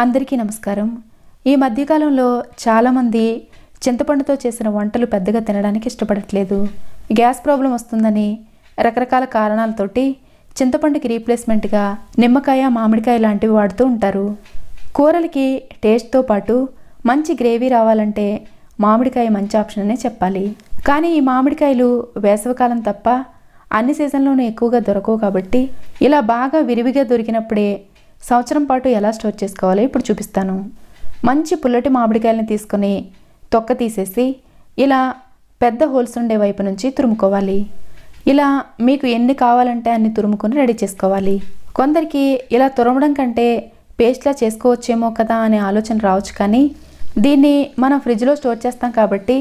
అందరికీ నమస్కారం. ఈ మధ్యకాలంలో చాలామంది చింతపండుతో చేసిన వంటలు పెద్దగా తినడానికి ఇష్టపడట్లేదు. గ్యాస్ ప్రాబ్లం వస్తుందని రకరకాల కారణాలతోటి చింతపండుకి రీప్లేస్మెంట్గా నిమ్మకాయ, మామిడికాయ లాంటివి వాడుతూ ఉంటారు. కూరలకి టేస్ట్తో పాటు మంచి గ్రేవీ రావాలంటే మామిడికాయ మంచి ఆప్షన్ అనే చెప్పాలి. కానీ ఈ మామిడికాయలు వేసవికాలం తప్ప అన్ని సీజన్లోనూ ఎక్కువగా దొరకవు కాబట్టి ఇలా బాగా విరివిగా దొరికినప్పుడే సంవత్సరం పాటు ఎలా స్టోర్ చేసుకోవాలో ఇప్పుడు చూపిస్తాను. మంచి పుల్లటి మామిడికాయలను తీసుకొని తొక్క తీసేసి ఇలా పెద్ద హోల్స్ ఉండే వైపు నుంచి తురుముకోవాలి. ఇలా మీకు ఎన్ని కావాలంటే అన్ని తురుముకొని రెడీ చేసుకోవాలి. కొందరికి ఇలా తురమడం కంటే పేస్ట్లా చేసుకోవచ్చేమో కదా అనే ఆలోచన రావచ్చు, కానీ దీన్ని మనం ఫ్రిడ్జ్లో స్టోర్ చేస్తాం కాబట్టి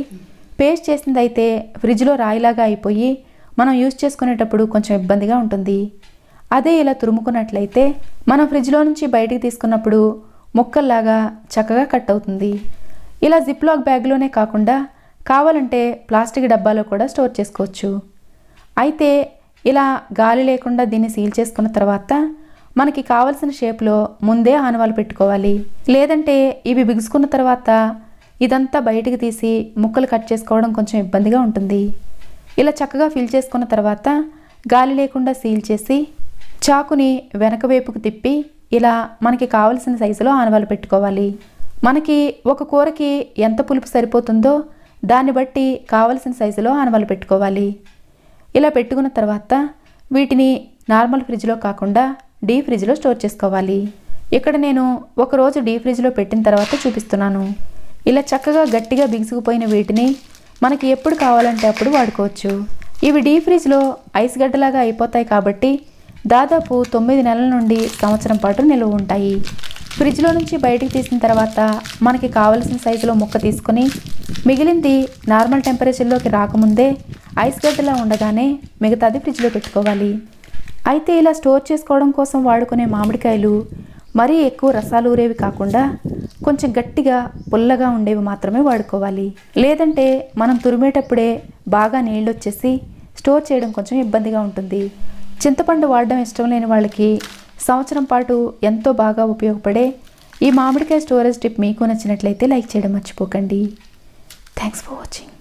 పేస్ట్ చేసింది అయితే ఫ్రిడ్జ్లో రాయిలాగా అయిపోయి మనం యూజ్ చేసుకునేటప్పుడు కొంచెం ఇబ్బందిగా ఉంటుంది. అదే ఇలా తురుముకున్నట్లయితే మనం ఫ్రిడ్జ్లో నుంచి బయటికి తీసుకున్నప్పుడు ముక్కల్లాగా చక్కగా కట్ అవుతుంది. ఇలా జిప్లాక్ బ్యాగ్లోనే కాకుండా కావాలంటే ప్లాస్టిక్ డబ్బాలో కూడా స్టోర్ చేసుకోవచ్చు. అయితే ఇలా గాలి లేకుండా దీన్ని సీల్ చేసుకున్న తర్వాత మనకి కావలసిన షేప్లో ముందే ఆనవాలు పెట్టుకోవాలి. లేదంటే ఇవి బిగుసుకున్న తర్వాత ఇదంతా బయటికి తీసి ముక్కలు కట్ చేసుకోవడం కొంచెం ఇబ్బందిగా ఉంటుంది. ఇలా చక్కగా ఫిల్ చేసుకున్న తర్వాత గాలి లేకుండా సీల్ చేసి చాకుని వెనక వైపుకు తిప్పి ఇలా మనకి కావలసిన సైజులో ఆనవాలు పెట్టుకోవాలి. మనకి ఒక కూరకి ఎంత పులుపు సరిపోతుందో దాన్ని బట్టి కావలసిన సైజులో ఆనవాలు పెట్టుకోవాలి. ఇలా పెట్టుకున్న తర్వాత వీటిని నార్మల్ ఫ్రిడ్జ్లో కాకుండా డీప్ ఫ్రిడ్జ్లో స్టోర్ చేసుకోవాలి. ఇక్కడ నేను ఒకరోజు డీప్ ఫ్రిడ్జ్లో పెట్టిన తర్వాత చూపిస్తున్నాను. ఇలా చక్కగా గట్టిగా బిగుసుకుపోయిన వీటిని మనకి ఎప్పుడు కావాలంటే అప్పుడు వాడుకోవచ్చు. ఇవి డీప్ ఫ్రిడ్జ్లో ఐస్ గడ్డలాగా అయిపోతాయి కాబట్టి దాదాపు 9 నెలల నుండి సంవత్సరం పాటు నిల్వ ఉంటాయి. ఫ్రిడ్జ్లో నుంచి బయటికి తీసిన తర్వాత మనకి కావలసిన సైజులో ముక్క తీసుకొని మిగిలింది నార్మల్ టెంపరేచర్లోకి రాకముందే ఐస్ గడ్డలా ఉండగానే మిగతాది ఫ్రిడ్జ్లో పెట్టుకోవాలి. అయితే ఇలా స్టోర్ చేసుకోవడం కోసం వాడుకునే మామిడికాయలు మరీ ఎక్కువ రసాలు ఊరేవి కాకుండా కొంచెం గట్టిగా పుల్లగా ఉండేవి మాత్రమే వాడుకోవాలి. లేదంటే మనం తురిమేటప్పుడే బాగా నీళ్ళు వచ్చేసి స్టోర్ చేయడం కొంచెం ఇబ్బందిగా ఉంటుంది. చింతపండు వాడడం ఇష్టం లేని వాళ్ళకి సంవత్సరం పాటు ఎంతో బాగా ఉపయోగపడే ఈ మామిడికాయ స్టోరేజ్ టిప్ మీకు నచ్చినట్లయితే లైక్ చేయడం మర్చిపోకండి. Thanks for watching.